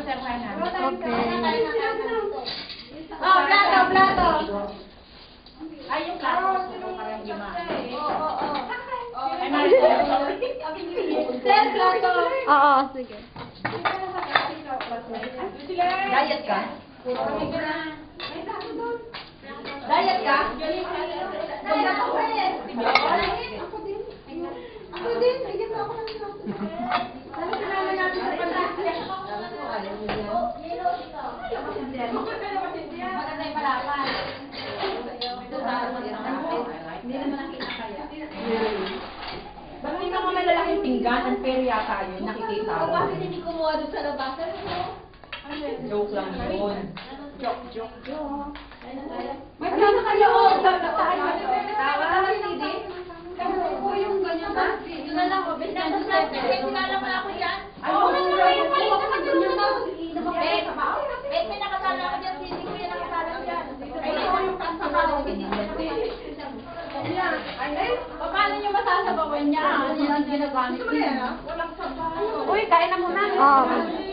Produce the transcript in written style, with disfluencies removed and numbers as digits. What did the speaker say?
Sir Hanan. Okay. Oh, plato. Ay, yung plato. Parang lima. Ay, Sir, plato. Oo, sige. Diet ka? Diet ka? Ako din, bigyan mo ako ng plato. Ano sinama natin sa pagkakas? Maganda yung palapan. Hindi naman nakita kaya. Ba't may mga malalaking pinggan? Ang fair yata yun, nakikita ko. Bakit hindi kumuha doon sa labasan? Joke lang yun. Joke. May plano kayo! Tawa CD? Ako yung ganyan ba? Yun na lang, obis na doon sa pinala mo ako yan. Oo, yung palit naman doon na. Bet, may nakasala ako dyan, CD ko yan nakasala dyan. Ay, ako yung kasama ko. Paano nyo masasabawan niya? Ano yung ginagamit niya? Walang sabaw. Uy, kain na muna. Oo.